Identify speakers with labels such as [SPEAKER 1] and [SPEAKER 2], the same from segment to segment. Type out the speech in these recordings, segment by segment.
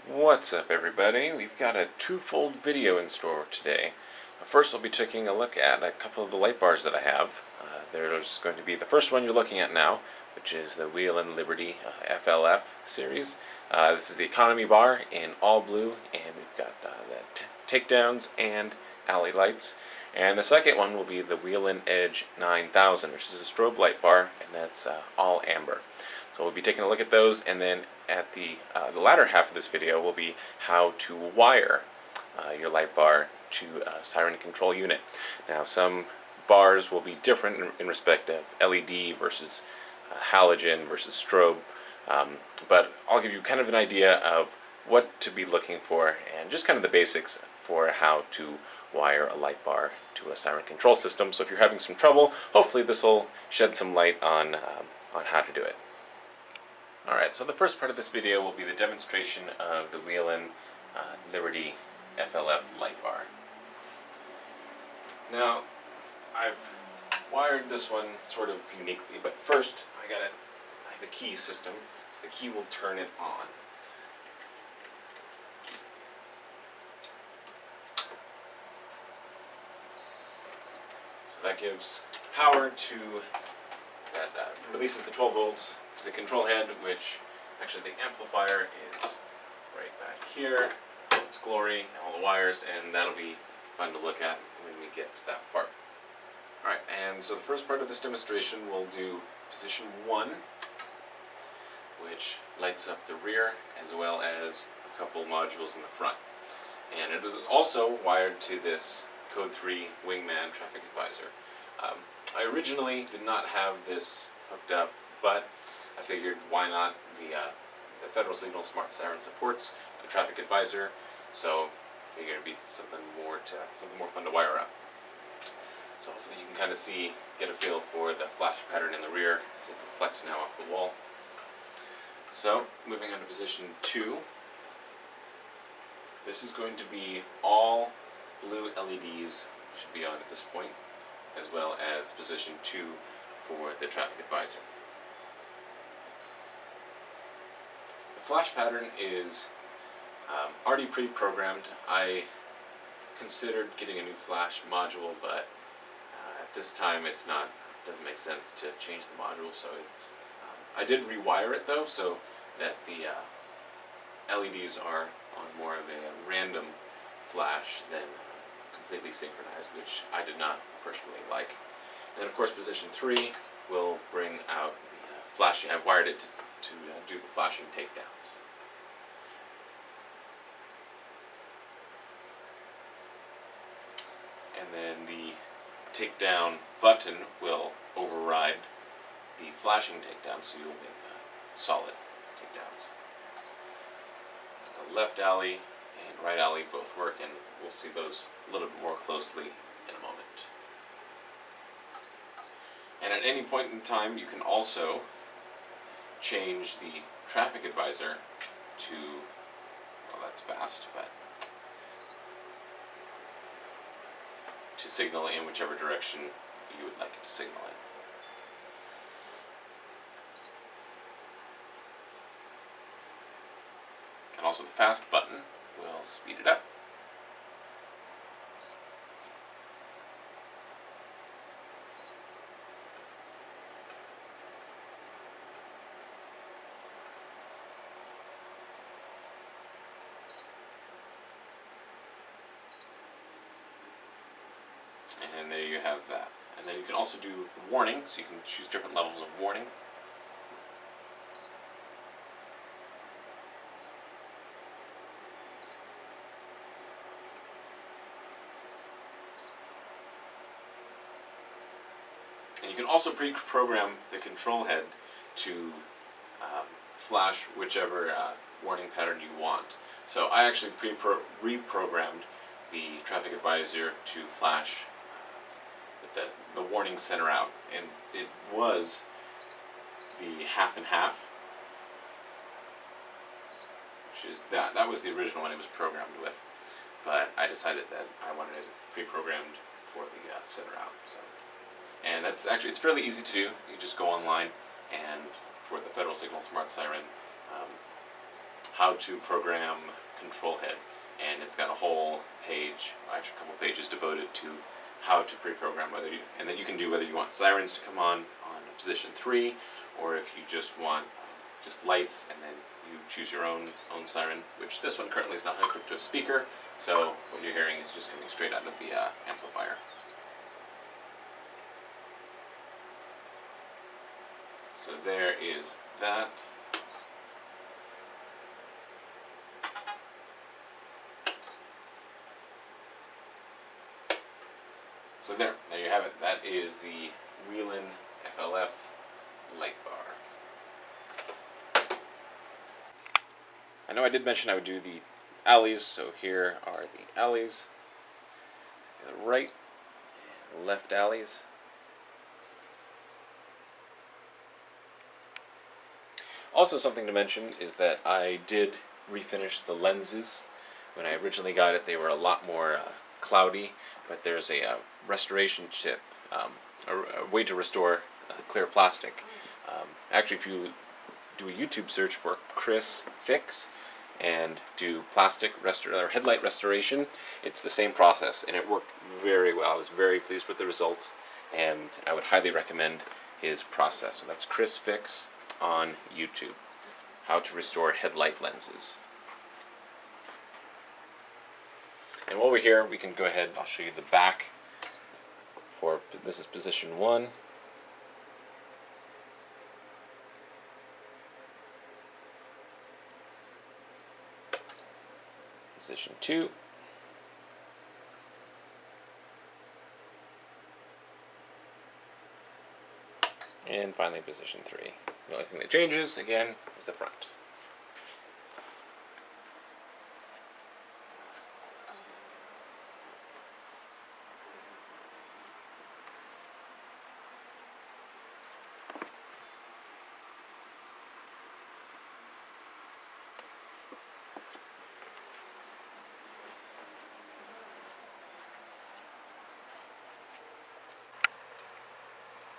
[SPEAKER 1] What's up, everybody? We've got a twofold video in store today. First, we'll be taking a look at a couple of the light bars that I have. There's going to be the first one you're looking at now, which is the Whelen Liberty FLF series. This is the economy bar in all blue, and we've got the takedowns and alley lights. And the second one will be the Whelen Edge 9000, which is a strobe light bar, and that's all amber. So we'll be taking a look at those, and then at the latter half of this video will be how to wire your light bar to a Siren control unit. Now, some bars will be different in respect of LED versus halogen versus strobe, but I'll give you kind of an idea of what to be looking for and just kind of the basics for how to wire a light bar to a Siren control system. So if you're having some trouble, hopefully this will shed some light on how to do it. Alright, so the first part of this video will be the demonstration of the Whelen Liberty FLF light bar. Now, I've wired this one sort of uniquely, but first I have a key system, so the key will turn it on. So that gives power to, that releases the 12 volts to the control head, which actually the amplifier is right back here. It's glory, all the wires, and that'll be fun to look at when we get to that part. Alright, and so the first part of this demonstration we'll do position 1, which lights up the rear as well as a couple modules in the front. And it is also wired to this code 3 wingman traffic advisor. I originally did not have this hooked up, but I figured why not. The Federal Signal Smart Siren supports a traffic advisor, so I figured it'd be something more fun to wire up. So hopefully you can kind of get a feel for the flash pattern in the rear as it reflects now off the wall. So moving on to position 2, this is going to be all blue LEDs should be on at this point, as well as position 2 for the traffic advisor. The flash pattern is already pre-programmed. I considered getting a new flash module, but at this time doesn't make sense to change the module, so I did rewire it though, so that the LEDs are on more of a random flash than completely synchronized, which I did not personally like. And then of course position 3 will bring out the flashing. I've wired it to do the flashing takedowns. And then the takedown button will override the flashing takedown, so you'll get solid takedowns. The left alley and right alley both work, and we'll see those a little bit more closely in a moment. And at any point in time, you can also change the traffic advisor to, well, that's fast, but to signal in whichever direction you would like it to signal in. And also the fast button will speed it up. And there you have that. And then you can also do warning, so you can choose different levels of warning. And you can also pre-program the control head to flash whichever warning pattern you want. So I actually reprogrammed the traffic advisor to flash the warning center out, and it was the half and half, which is that was the original one it was programmed with, but I decided that I wanted it pre-programmed for the center out. So, and it's fairly easy to do. You just go online, and for the Federal Signal Smart Siren how to program control head, and it's got a whole page, actually a couple pages devoted to how to pre-program and then you can do whether you want sirens to come on position 3, or if you just want just lights, and then you choose your own siren, which this one currently is not hooked up to a speaker, so what you're hearing is just coming straight out of the amplifier. So there is that. So there you have it. That is the Whelen FLF Lightbar. I know I did mention I would do the alleys, so here are the alleys. The right and left alleys. Also, something to mention is that I did refinish the lenses. When I originally got it, they were a lot more cloudy, but there's a restoration tip, a way to restore clear plastic. Actually, if you do a YouTube search for Chris Fix and do plastic or headlight restoration, it's the same process, and it worked very well. I was very pleased with the results, and I would highly recommend his process. So that's Chris Fix on YouTube, how to restore headlight lenses. And while we're here, we can go ahead, I'll show you the back for, this is position 1. Position 2. And finally position 3. The only thing that changes, again, is the front.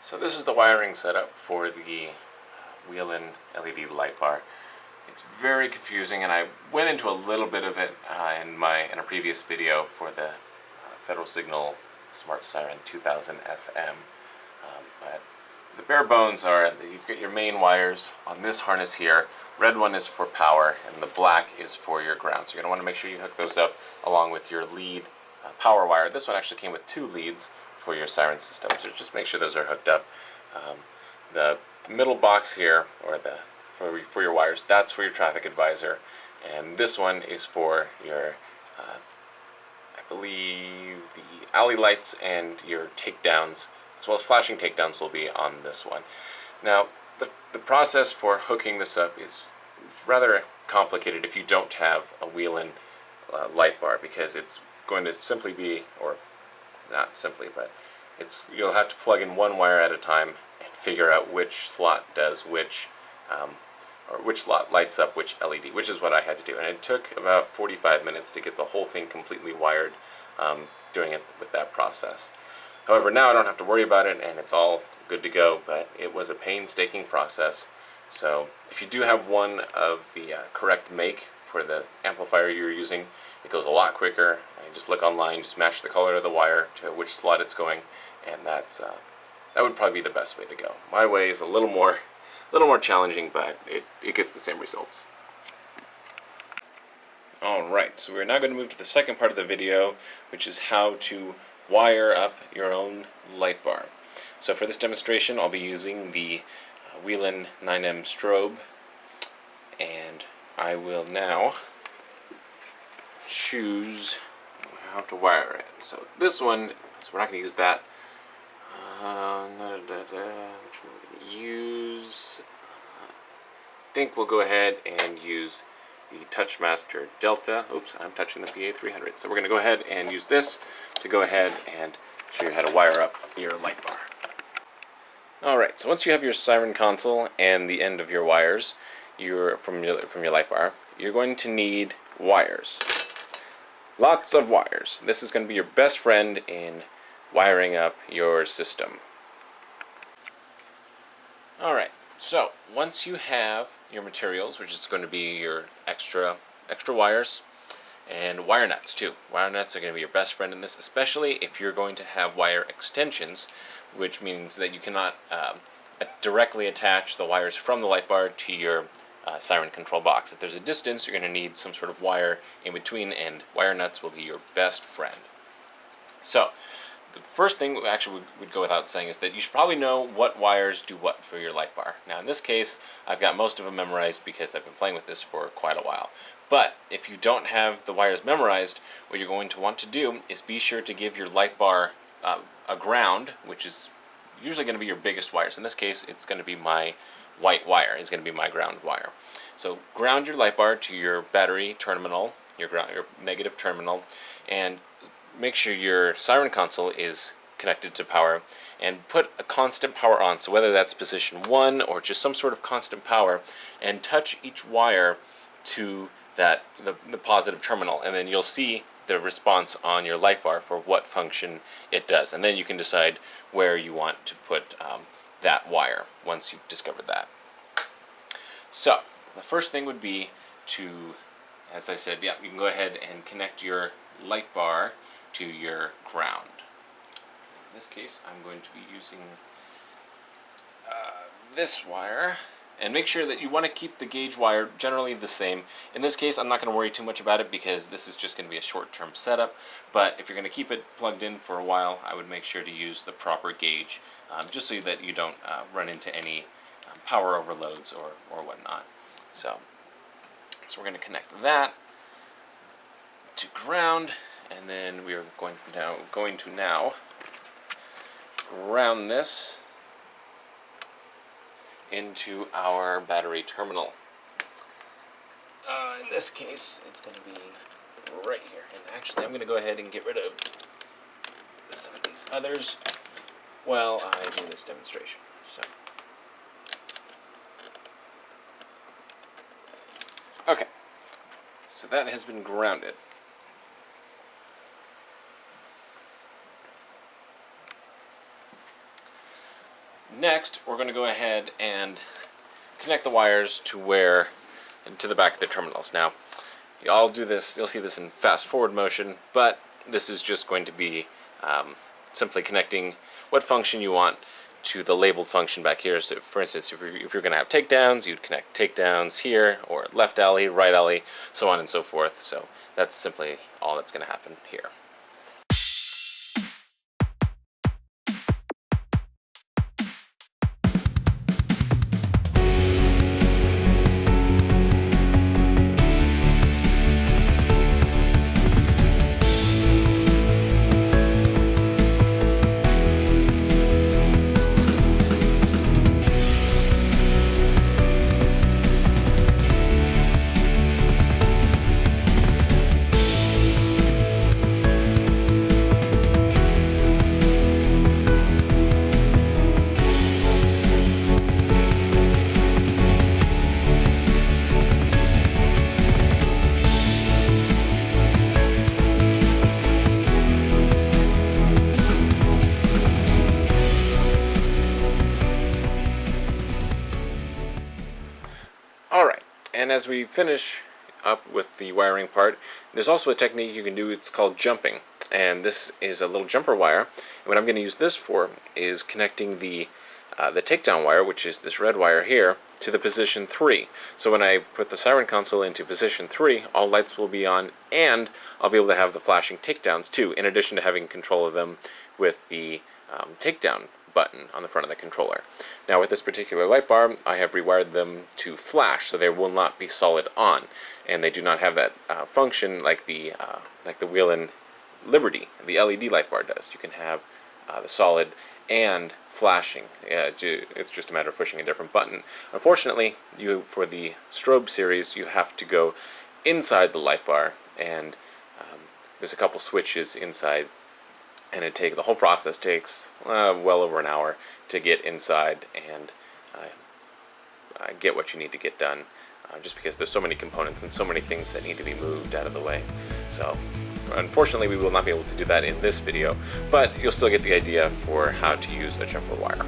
[SPEAKER 1] So this is the wiring setup for the Whelen LED light bar. It's very confusing, and I went into a little bit of it in a previous video for the Federal Signal Smart Siren 2000SM. But the bare bones are that you've got your main wires on this harness here. Red one is for power, and the black is for your ground. So you're going to want to make sure you hook those up along with your lead power wire. This one actually came with 2 leads for your siren system, so just make sure those are hooked up. The middle box here, or for your wires, that's for your traffic advisor, and this one is for your, I believe, the alley lights and your takedowns, as well as flashing takedowns will be on this one. Now, the process for hooking this up is rather complicated if you don't have a Whelen light bar, because it's going to simply be, or not simply, but you'll have to plug in one wire at a time and figure out which slot does which, or which slot lights up which LED, which is what I had to do. And it took about 45 minutes to get the whole thing completely wired, doing it with that process. However, now I don't have to worry about it, and it's all good to go, but it was a painstaking process. So if you do have one of the correct make for the amplifier you're using, it goes a lot quicker. And just look online, just match the color of the wire to which slot it's going, and that would probably be the best way to go. My way is a little more challenging, but it gets the same results. Alright, so we're now going to move to the second part of the video, which is how to wire up your own light bar. So for this demonstration, I'll be using the Whelen 9M strobe, and I will now choose how to wire it. So this one, so we're not going to use that. Which one we're going to use? I think we'll go ahead and use the Touchmaster Delta. Oops, I'm touching the PA300. So we're going to go ahead and use this to go ahead and show you how to wire up your light bar. Alright, so once you have your siren console and the end of your wires from your light bar, you're going to need wires. Lots of wires. This is going to be your best friend in wiring up your system. Alright, so once you have your materials, which is going to be your extra wires, and wire nuts too. Wire nuts are going to be your best friend in this, especially if you're going to have wire extensions, which means that you cannot directly attach the wires from the light bar to your Siren control box. If there's a distance, you're going to need some sort of wire in between, and wire nuts will be your best friend. So the first thing actually would go without saying is that you should probably know what wires do what for your light bar. Now in this case, I've got most of them memorized because I've been playing with this for quite a while. But if you don't have the wires memorized, what you're going to want to do is be sure to give your light bar a ground, which is usually going to be your biggest wires. In this case, it's going to be my white wire. It's going to be my ground wire. So ground your light bar to your battery terminal, your negative terminal, and make sure your Siren console is connected to power, and put a constant power on. So whether that's position 1 or just some sort of constant power, and touch each wire to the positive terminal, and then you'll see the response on your light bar for what function it does, and then you can decide where you want to put that wire once you've discovered that. So the first thing would be to, as I said, yeah, you can go ahead and connect your light bar to your ground. In this case, I'm going to be using this wire, and make sure that you want to keep the gauge wire generally the same. In this case, I'm not going to worry too much about it because this is just going to be a short-term setup, but if you're going to keep it plugged in for a while, I would make sure to use the proper gauge, just so that you don't run into any power overloads or whatnot. So we're going to connect that to ground, and then we are going to now ground this into our battery terminal. In this case, it's going to be right here. And actually, I'm going to go ahead and get rid of some of these others while I do this demonstration. Okay, so that has been grounded. Next, we're going to go ahead and connect the wires to the back of the terminals. Now, I'll do this. You'll see this in fast forward motion, but this is just going to be simply connecting what function you want to the labeled function back here. So, for instance, if you're going to have takedowns, you'd connect takedowns here, or left alley, right alley, so on and so forth. So that's simply all that's going to happen here. And as we finish up with the wiring part, there's also a technique you can do. It's called jumping, and this is a little jumper wire. And what I'm going to use this for is connecting the takedown wire, which is this red wire here, to the position 3. So when I put the Siren console into position 3, all lights will be on, and I'll be able to have the flashing takedowns too, in addition to having control of them with the takedown button on the front of the controller. Now with this particular light bar, I have rewired them to flash, so they will not be solid on, and they do not have that function like the Whelen Liberty, the LED light bar does. You can have the solid and flashing. It's just a matter of pushing a different button. Unfortunately, for the strobe series, you have to go inside the light bar, and there's a couple switches inside, and the whole process takes well over an hour to get inside and get what you need to get done, just because there's so many components and so many things that need to be moved out of the way. So unfortunately, we will not be able to do that in this video, but you'll still get the idea for how to use a jumper wire.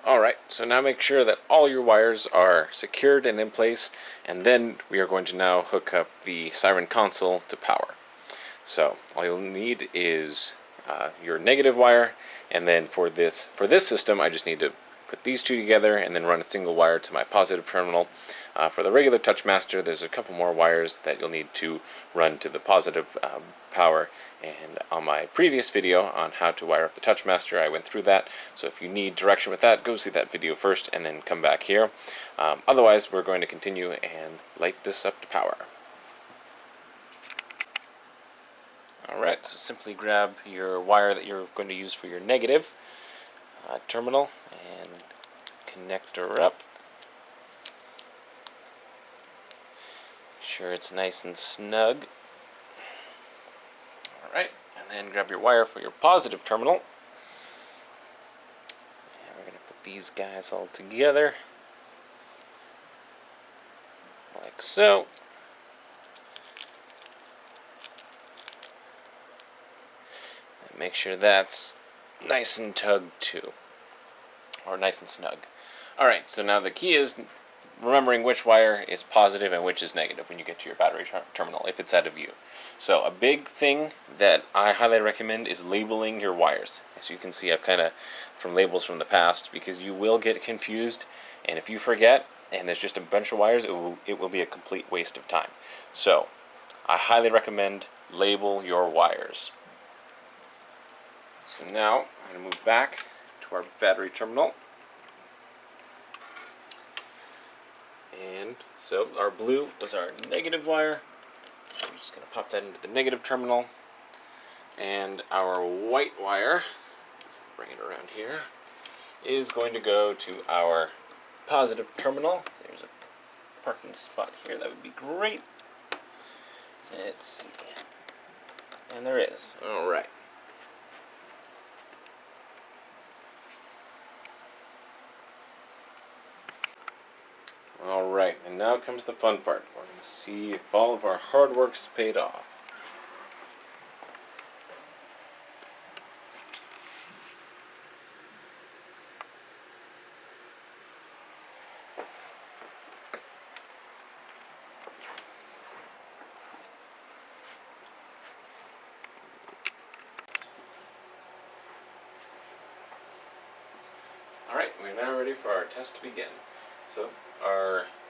[SPEAKER 1] Alright, so now make sure that all your wires are secured and in place, and then we are going to now hook up the Siren console to power. So all you'll need is your negative wire, and then for this system I just need to put these two together and then run a single wire to my positive terminal. For the regular Touchmaster, there's a couple more wires that you'll need to run to the positive power, and on my previous video on how to wire up the Touchmaster I went through that, so if you need direction with that, go see that video first and then come back here. Otherwise we're going to continue and light this up to power. Alright, so simply grab your wire that you're going to use for your negative terminal and connect her up. Sure it's nice and snug. Alright, and then grab your wire for your positive terminal. And we're going to put these guys all together. Like so. And make sure that's nice and tugged too. Or nice and snug. Alright, so now the key is remembering which wire is positive and which is negative when you get to your battery terminal, if it's out of view. So a big thing that I highly recommend is labeling your wires. As you can see, I've kind of from labels from the past, because you will get confused, and if you forget and there's just a bunch of wires, it will be a complete waste of time. So I highly recommend label your wires. So now I'm going to move back to our battery terminal. And so our blue was our negative wire. I'm just going to pop that into the negative terminal. And our white wire, let's bring it around here, is going to go to our positive terminal. There's a parking spot here, that would be great. Let's see. And there is. Alright. Alright, and now comes the fun part. We're going to see if all of our hard work's paid off. Alright, we're now ready for our test to begin. So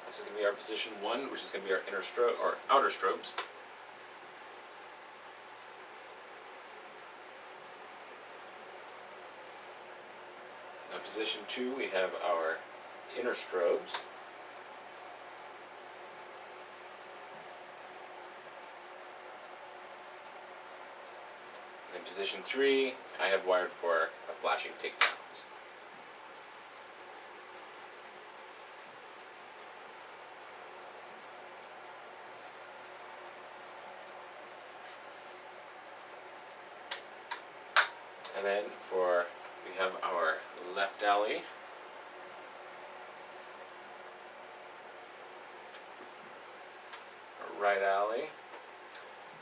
[SPEAKER 1] this is going to be our position 1, which is going to be our inner strobe or outer strobes. Now position 2, we have our inner strobes. In position 3, I have wired for a flashing takedowns. And then we have our left alley. Our right alley.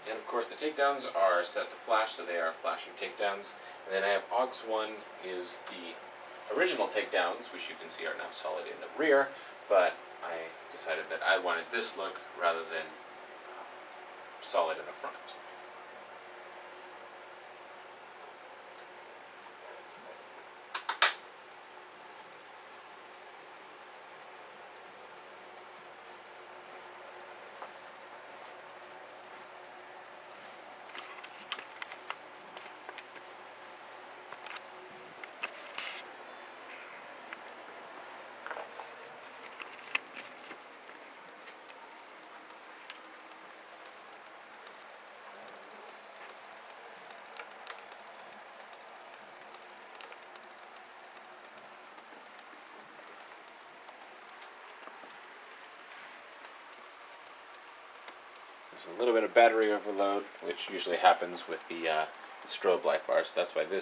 [SPEAKER 1] And of course the takedowns are set to flash, so they are flashing takedowns. And then I have aux1 is the original takedowns, which you can see are now solid in the rear, but I decided that I wanted this look rather than solid in the front. There's a little bit of battery overload, which usually happens with the strobe light bar, so that's why the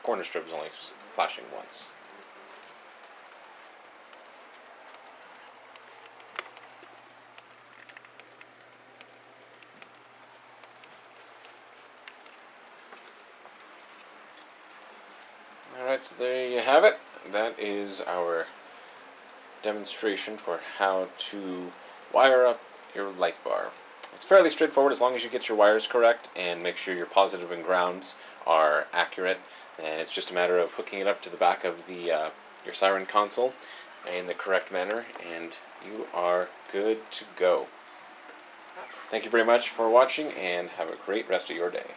[SPEAKER 1] corner strobe is only flashing once. Alright, so there you have it. that is our demonstration for how to wire up your light bar. It's fairly straightforward as long as you get your wires correct and make sure your positive and grounds are accurate. And it's just a matter of hooking it up to the back of the your Siren console in the correct manner, and you are good to go. Thank you very much for watching, and have a great rest of your day.